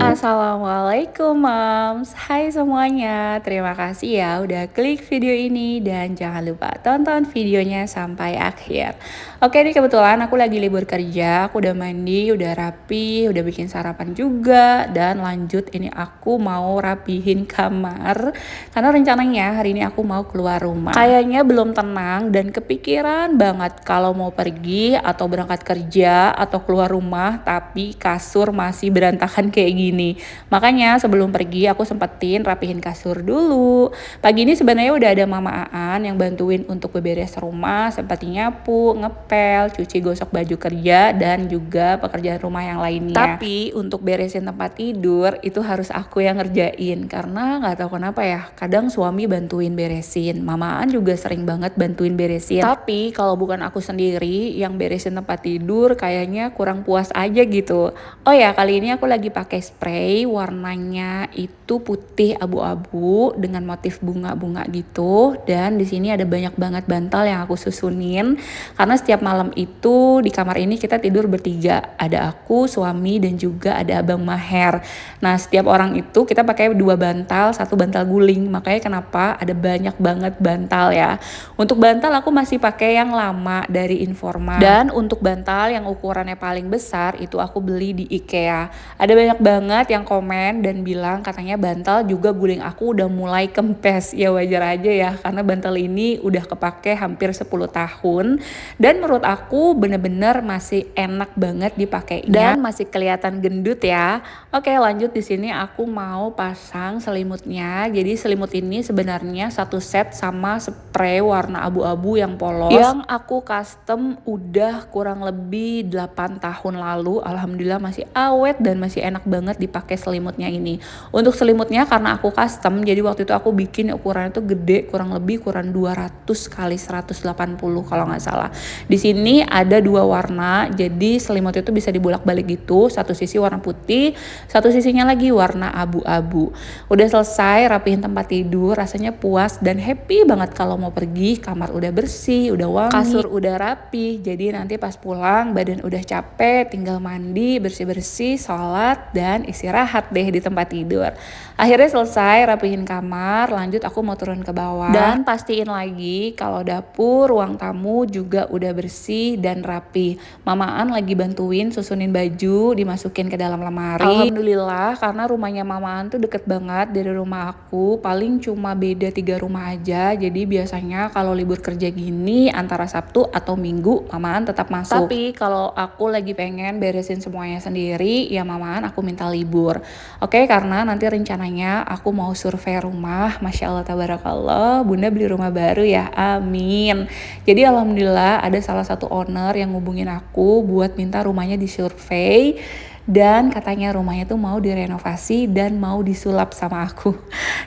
Assalamualaikum Moms. Hai semuanya, terima kasih ya udah klik video ini dan jangan lupa tonton videonya sampai akhir. Oke nih, kebetulan aku lagi libur kerja, aku udah mandi, udah rapi, udah bikin sarapan juga, dan lanjut ini aku mau rapihin kamar karena rencananya hari ini aku mau keluar rumah. Kayaknya belum tenang dan kepikiran banget kalau mau pergi atau berangkat kerja atau keluar rumah tapi kasur masih berantakan kayak gini. Makanya sebelum pergi aku sempetin rapihin kasur dulu. Pagi ini sebenarnya udah ada Mama Aan yang bantuin untuk beberes rumah seperti nyapu, ngepel, cuci gosok baju kerja, dan juga pekerjaan rumah yang lainnya. Tapi untuk beresin tempat tidur itu harus aku yang ngerjain karena nggak tahu kenapa ya, kadang suami bantuin beresin, Mama Aan juga sering banget bantuin beresin. Tapi kalau bukan aku sendiri yang beresin tempat tidur kayaknya kurang puas aja gitu. Oh ya, kali ini aku lagi pakai spray, warnanya itu putih abu-abu dengan motif bunga-bunga gitu, dan di sini ada banyak banget bantal yang aku susunin karena setiap malam itu di kamar ini kita tidur bertiga, ada aku, suami, dan juga ada Abang Maher. Nah, setiap orang itu kita pakai 2 bantal, 1 bantal guling, makanya kenapa ada banyak banget bantal ya. Untuk bantal aku masih pakai yang lama dari Informa, dan untuk bantal yang ukurannya paling besar itu aku beli di IKEA. Ada banyak banget yang komen dan bilang katanya bantal juga guling aku udah mulai kempes. Ya wajar aja ya, karena bantal ini udah kepake hampir 10 tahun dan menurut aku bener-bener masih enak banget dipakainya dan masih kelihatan gendut ya. Oke, lanjut, di sini aku mau pasang selimutnya. Jadi selimut ini sebenarnya satu set sama spray warna abu-abu yang polos yang aku custom udah kurang lebih 8 tahun lalu. Alhamdulillah masih awet dan masih enak banget dipakai selimutnya ini. Untuk selimutnya karena aku custom, jadi waktu itu aku bikin ukurannya tuh gede, kurang lebih ukuran 200 kali 180 kalau nggak salah. Di sini ada 2 warna, jadi selimut itu bisa dibolak-balik gitu. Satu sisi warna putih, satu sisinya lagi warna abu-abu. Udah selesai rapihin tempat tidur, rasanya puas dan happy banget kalau mau pergi. Kamar udah bersih, udah wangi, kasur udah rapi. Jadi nanti pas pulang badan udah capek, tinggal mandi, bersih-bersih, sholat, dan istirahat deh di tempat tidur. Akhirnya selesai rapihin kamar, lanjut aku mau turun ke bawah dan pastiin lagi kalau dapur, ruang tamu juga udah bersih dan rapi. Mama An lagi bantuin susunin baju, dimasukin ke dalam lemari. Alhamdulillah, karena rumahnya Mama An tuh deket banget dari rumah aku, paling cuma beda 3 rumah aja. Jadi biasanya kalau libur kerja gini antara Sabtu atau Minggu Mama An tetap masuk. Tapi kalau aku lagi pengen beresin semuanya sendiri, ya Mama An aku minta libur. Oke, karena nanti rencananya aku mau survei rumah. Masya Allah tabarakallah, Bunda beli rumah baru ya, amin. Jadi alhamdulillah ada salah satu owner yang ngubungin aku buat minta rumahnya disurvei. Dan katanya rumahnya tuh mau direnovasi dan mau disulap sama aku.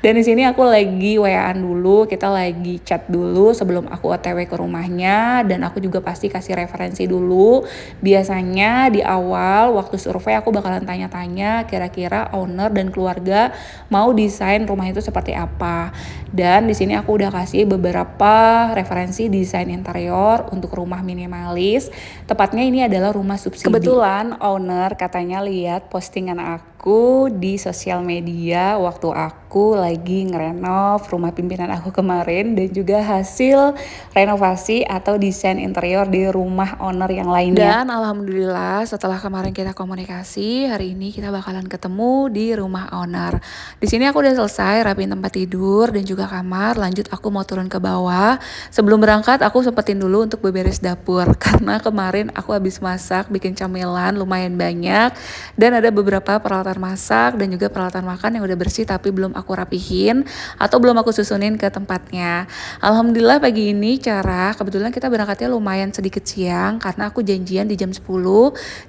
Dan di sini aku lagi WA-an dulu, kita lagi chat dulu sebelum aku OTW ke rumahnya, dan aku juga pasti kasih referensi dulu. Biasanya di awal waktu survei aku bakalan tanya-tanya kira-kira owner dan keluarga mau desain rumah itu seperti apa. Dan di sini aku udah kasih beberapa referensi desain interior untuk rumah minimalis. Tepatnya ini adalah rumah subsidi. Kebetulan owner katanya lihat postingan aku di sosial media waktu aku lagi ngerenov rumah pimpinan aku kemarin, dan juga hasil renovasi atau desain interior di rumah owner yang lainnya. Dan alhamdulillah setelah kemarin kita komunikasi, hari ini kita bakalan ketemu di rumah owner. Di sini aku udah selesai rapiin tempat tidur dan juga kamar, lanjut aku mau turun ke bawah. Sebelum berangkat aku sempetin dulu untuk beberes dapur karena kemarin aku habis masak, bikin camilan lumayan banyak, dan ada beberapa peralatan masak dan juga peralatan makan yang udah bersih tapi belum aku rapihin atau belum aku susunin ke tempatnya. Alhamdulillah pagi ini kebetulan kita berangkatnya lumayan sedikit siang karena aku janjian di jam 10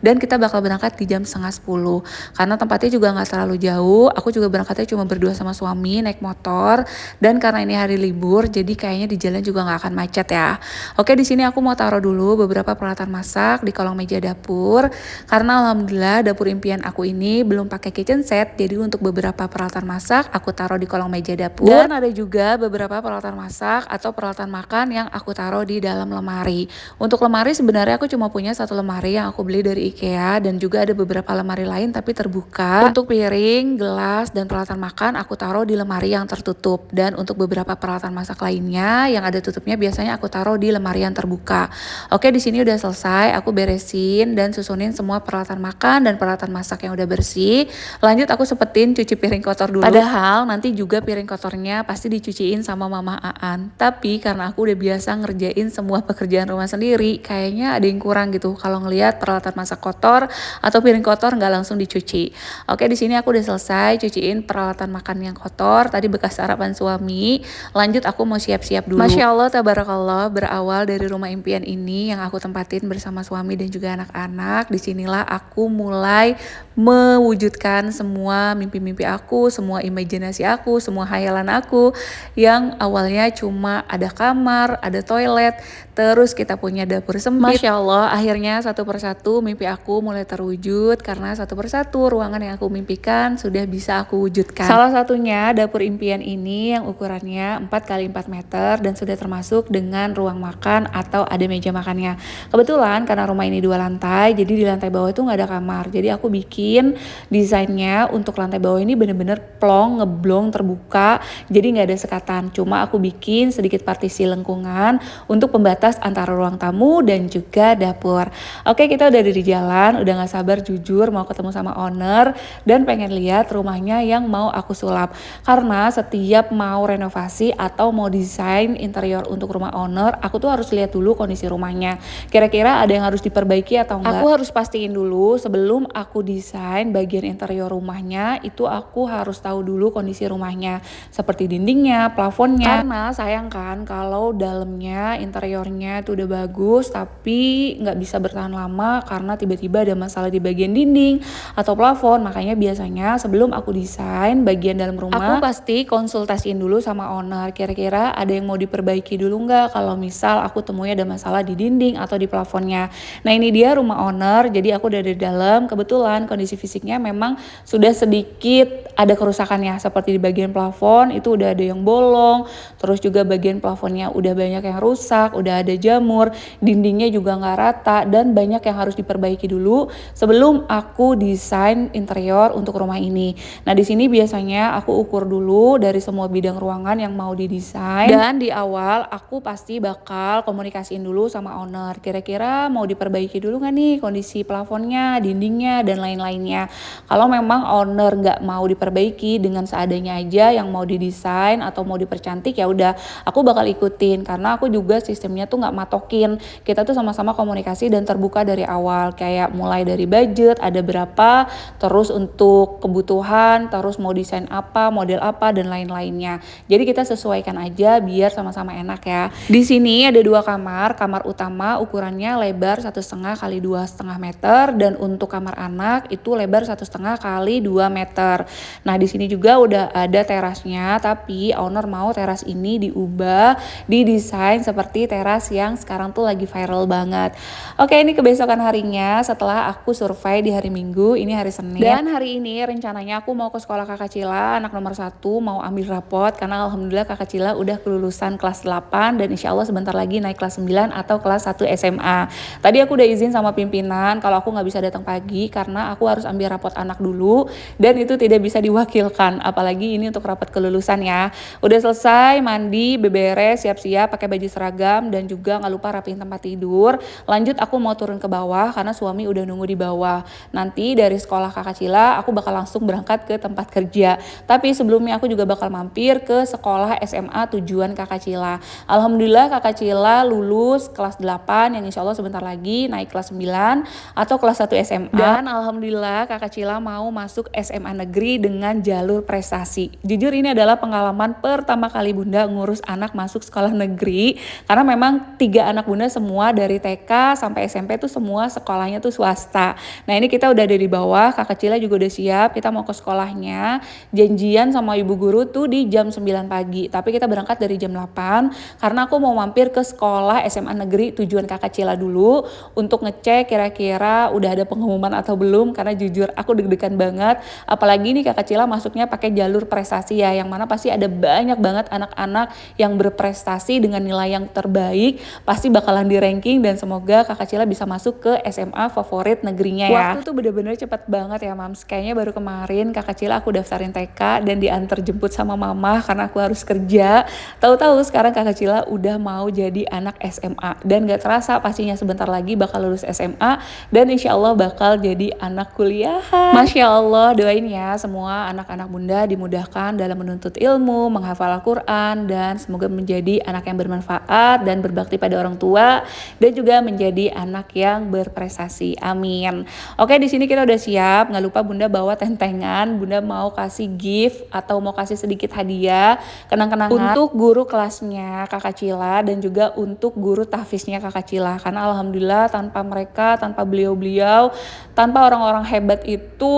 dan kita bakal berangkat di jam setengah 10 karena tempatnya juga nggak terlalu jauh. Aku juga berangkatnya cuma berdua sama suami naik motor, dan karena ini hari libur jadi kayaknya di jalan juga nggak akan macet ya. Oke, di sini aku mau taruh dulu beberapa peralatan masak di kolong meja dapur karena alhamdulillah dapur impian aku ini belum pakai kitchen set, jadi untuk beberapa peralatan masak aku taruh di kolong meja dapur. Dan ada juga beberapa peralatan masak atau peralatan makan yang aku taruh di dalam lemari. Untuk lemari sebenarnya aku cuma punya satu lemari yang aku beli dari IKEA, dan juga ada beberapa lemari lain tapi terbuka. Untuk piring, gelas, dan peralatan makan aku taruh di lemari yang tertutup. Dan untuk beberapa peralatan masak lainnya yang ada tutupnya biasanya aku taruh di lemari yang terbuka. Oke, di sini udah selesai, aku beresin dan susunin semua peralatan makan dan peralatan masak yang udah bersih. Lanjut aku sempetin cuci piring kotor dulu. Padahal nanti juga piring kotornya pasti dicuciin sama Mama Aan. Tapi karena aku udah biasa ngerjain semua pekerjaan rumah sendiri, kayaknya ada yang kurang gitu kalau ngelihat peralatan masak kotor atau piring kotor nggak langsung dicuci. Oke, di sini aku udah selesai cuciin peralatan makan yang kotor, tadi bekas sarapan suami. Lanjut aku mau siap-siap dulu. Masya Allah, tabarakallah, berawal dari rumah impian ini yang aku tempatin bersama suami dan juga anak-anak. Disinilah aku mulai mewujudkan semua mimpi-mimpi aku, semua imajinasi aku, semua hayalan aku yang awalnya cuma ada kamar, ada toilet, terus kita punya dapur sempit. Masya Allah, akhirnya satu persatu mimpi aku mulai terwujud karena satu persatu ruangan yang aku mimpikan sudah bisa aku wujudkan. Salah satunya dapur impian ini yang ukurannya 4x4 meter dan sudah termasuk dengan ruang makan atau ada meja makannya. Kebetulan karena rumah ini 2 lantai, jadi di lantai bawah itu nggak ada kamar. Jadi aku bikin desainnya untuk lantai bawah ini bener-bener plong, ngeblong, terbuka, jadi nggak ada sekatan. Cuma aku bikin sedikit partisi lengkungan untuk pembatas antara ruang tamu dan juga dapur. Oke, kita udah di jalan, udah nggak sabar jujur mau ketemu sama owner dan pengen lihat rumahnya yang mau aku sulap. Karena setiap mau renovasi atau mau desain interior untuk rumah owner, aku tuh harus lihat dulu kondisi rumahnya. Kira-kira ada yang harus diperbaiki atau enggak. Aku harus pastiin dulu sebelum aku desain bagian interior rumahnya, itu aku harus tahu dulu kondisi rumahnya, seperti dindingnya, plafonnya. Karena sayang kan kalau dalamnya, interiornya itu udah bagus tapi nggak bisa bertahan lama karena tiba-tiba ada masalah di bagian dinding atau plafon. Makanya biasanya sebelum aku desain bagian dalam rumah, aku pasti konsultasiin dulu sama owner, kira-kira ada yang mau diperbaiki dulu nggak kalau misal aku temui ada masalah di dinding atau di plafonnya. Nah, ini dia rumah owner, jadi aku udah di dalam. Kebetulan kondisi fisiknya memang sudah sedikit ada kerusakannya, seperti di bagian plafon itu udah ada yang bolong, terus juga bagian plafonnya udah banyak yang rusak, udah ada jamur, dindingnya juga nggak rata, dan banyak yang harus diperbaiki dulu sebelum aku desain interior untuk rumah ini. Nah, di sini biasanya aku ukur dulu dari semua bidang ruangan yang mau didesain, dan di awal aku pasti bakal komunikasiin dulu sama owner, kira-kira mau diperbaiki dulu nggak nih kondisi plafonnya, dindingnya, dan lain-lainnya. Kalau memang owner nggak mau diperbaiki dengan seadanya aja yang mau didesain atau mau dipercantik, ya udah aku bakal ikutin, karena aku juga sistemnya tuh nggak matokin. Kita tuh sama-sama komunikasi dan terbuka dari awal, kayak mulai dari budget ada berapa, terus untuk kebutuhan, terus mau desain apa, model apa, dan lain-lainnya. Jadi kita sesuaikan aja biar sama-sama enak ya. Di sini ada 2 kamar. Kamar utama ukurannya lebar 1,5 kali 2,5 meter, dan untuk kamar anak itu lebar 1,5 kali 2 meter. Nah, di sini juga udah ada terasnya, tapi owner mau teras ini diubah, didesain seperti teras yang sekarang tuh lagi viral banget. Oke, ini kebesokan harinya setelah aku survei di hari Minggu, ini hari Senin. Dan hari ini rencananya aku mau ke sekolah Kakak Cila, anak nomor 1, mau ambil rapot karena alhamdulillah Kakak Cila udah kelulusan kelas 8 dan insya Allah sebentar lagi naik kelas 9 atau kelas 1 SMA. Tadi aku udah izin sama pimpinan kalau aku nggak bisa datang pagi karena aku harus ambil rapot anak dulu dan itu tidak bisa diwakilkan, apalagi ini untuk rapat kelulusan ya. Udah selesai mandi, beberes, siap-siap pakai baju seragam, dan juga nggak lupa rapiin tempat tidur. Lanjut aku mau turun ke bawah karena suami udah nunggu di bawah. Nanti dari sekolah Kakak Cila aku bakal langsung berangkat ke tempat kerja, tapi sebelumnya aku juga bakal mampir ke sekolah SMA tujuan Kakak Cila. Alhamdulillah Kakak Cila lulus kelas 8 yang insya Allah sebentar lagi naik kelas 9 atau kelas 1 SMA. Dan alhamdulillah Kakak Cila mau masuk SMA negeri dengan jalur prestasi. Jujur ini adalah pengalaman pertama kali Bunda ngurus anak masuk sekolah negeri, karena memang 3 anak Bunda semua dari TK sampai SMP tuh semua sekolahnya tuh swasta. Nah, ini kita udah ada di bawah, Kakak Cila juga udah siap, kita mau ke sekolahnya. Janjian sama ibu guru tuh di jam 9 pagi, tapi kita berangkat dari jam 8 karena aku mau mampir ke sekolah SMA negeri tujuan Kakak Cila dulu untuk ngecek kira-kira udah ada pengumuman atau belum, karena jujur aku deg-degan banget. Apalagi nih Kakak Cila masuknya pakai jalur prestasi ya, yang mana pasti ada banyak banget anak-anak yang berprestasi dengan nilai yang terbaik, pasti bakalan di ranking dan semoga Kakak Cila bisa masuk ke SMA favorit negerinya ya. Waktu tuh bener-bener cepet banget ya Mams, kayaknya baru kemarin Kakak Cila aku daftarin TK dan diantar jemput sama mama karena aku harus kerja. Tahu-tahu sekarang Kakak Cila udah mau jadi anak SMA dan gak terasa pastinya sebentar lagi bakal lulus SMA dan insya Allah bakal jadi anak kuliahan. Masya Allah, doain ya semua anak-anak bunda dimudahkan dalam menuntut ilmu, menghafal Al-Quran, dan semoga menjadi anak yang bermanfaat dan berbakti pada orang tua dan juga menjadi anak yang berprestasi. Amin. Oke, di sini kita udah siap. Nggak lupa bunda bawa tentengan. Bunda mau kasih gift atau mau kasih sedikit hadiah kenang-kenangan untuk guru kelasnya Kakak Cila dan juga untuk guru tahfiznya Kakak Cila. Karena alhamdulillah tanpa mereka, tanpa beliau-beliau, tanpa orang-orang hebat itu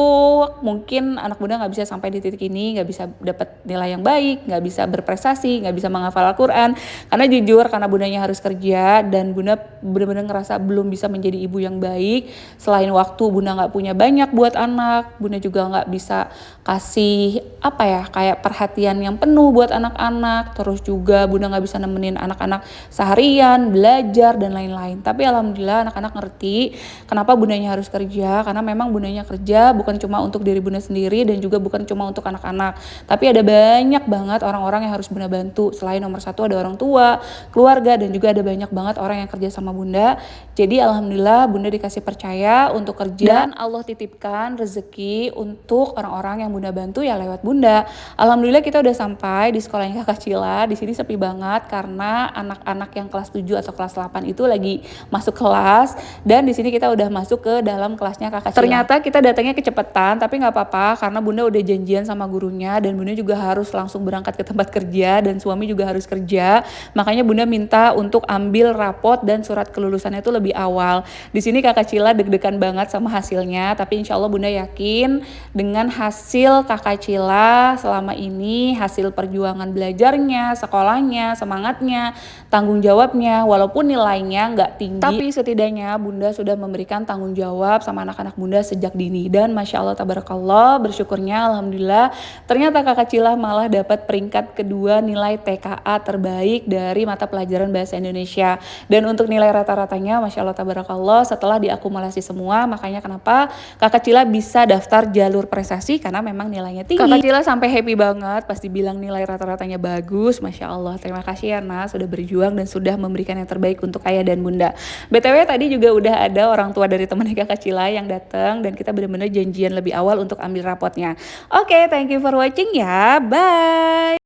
mungkin anak bunda nggak bisa sampai di titik ini, nggak bisa dapat nilai yang baik, nggak bisa berprestasi, nggak bisa menghafal Al-Quran. Karena jujur karena bundanya harus kerja dan bunda benar-benar ngerasa belum bisa menjadi ibu yang baik. Selain waktu bunda nggak punya banyak buat anak, bunda juga nggak bisa kasih apa ya kayak perhatian yang penuh buat anak-anak. Terus juga bunda nggak bisa nemenin anak-anak seharian, belajar dan lain-lain. Tapi alhamdulillah anak-anak ngerti kenapa bundanya harus kerja, karena memang bundanya kerja bukan cuma untuk diri bunda sendiri dan juga bukan cuma untuk anak-anak, tapi ada banyak banget orang-orang yang harus bunda bantu. Selain nomor satu ada orang tua, keluarga, dan juga ada banyak banget orang yang kerja sama bunda. Jadi alhamdulillah bunda dikasih percaya untuk kerja dan Allah titipkan rezeki untuk orang-orang yang bunda bantu ya lewat bunda. Alhamdulillah kita udah sampai di sekolahnya Kakak Cila. Di sini sepi banget karena anak-anak yang kelas 7 atau kelas 8 itu lagi masuk kelas dan di sini kita udah masuk ke dalam kelasnya Kakak Cila. Ternyata kita datangnya kecepatan tapi nggak apa-apa karena bunda udah janjian sama gurunya dan bunda juga harus langsung berangkat ke tempat kerja dan suami juga harus kerja. Makanya bunda minta untuk ambil rapot dan surat kelulusannya itu lebih awal. Di sini Kakak Cila deg-degan banget sama hasilnya, tapi insya Allah bunda yakin dengan hasil Kakak Cila selama ini, hasil perjuangan belajarnya, sekolahnya, semangatnya, tanggung jawabnya, walaupun nilainya nggak tinggi, tapi setidaknya bunda sudah memberikan tanggung jawab sama anak-anak bunda sejak dini. Dan Masya Allah tabarakallah, bersyukurnya alhamdulillah ternyata Kakak Cila malah dapat peringkat kedua nilai TKA terbaik dari mata pelajaran bahasa Indonesia. Dan untuk nilai rata-ratanya Masya Allah tabarakallah setelah diakumulasi semua, makanya kenapa Kakak Cila bisa daftar jalur prestasi karena memang nilainya tinggi. Kakak Cila sampai happy banget pasti bilang nilai rata-ratanya bagus. Masya Allah, terima kasih ya Nas sudah berjuang dan sudah memberikan yang terbaik untuk ayah dan bunda. BTW tadi juga udah ada orang tua dari temannya Kakak Cila yang datang dan kita benar-benar janjian lebih awal untuk ambil rapotnya. Oke, thank you for watching ya. Bye.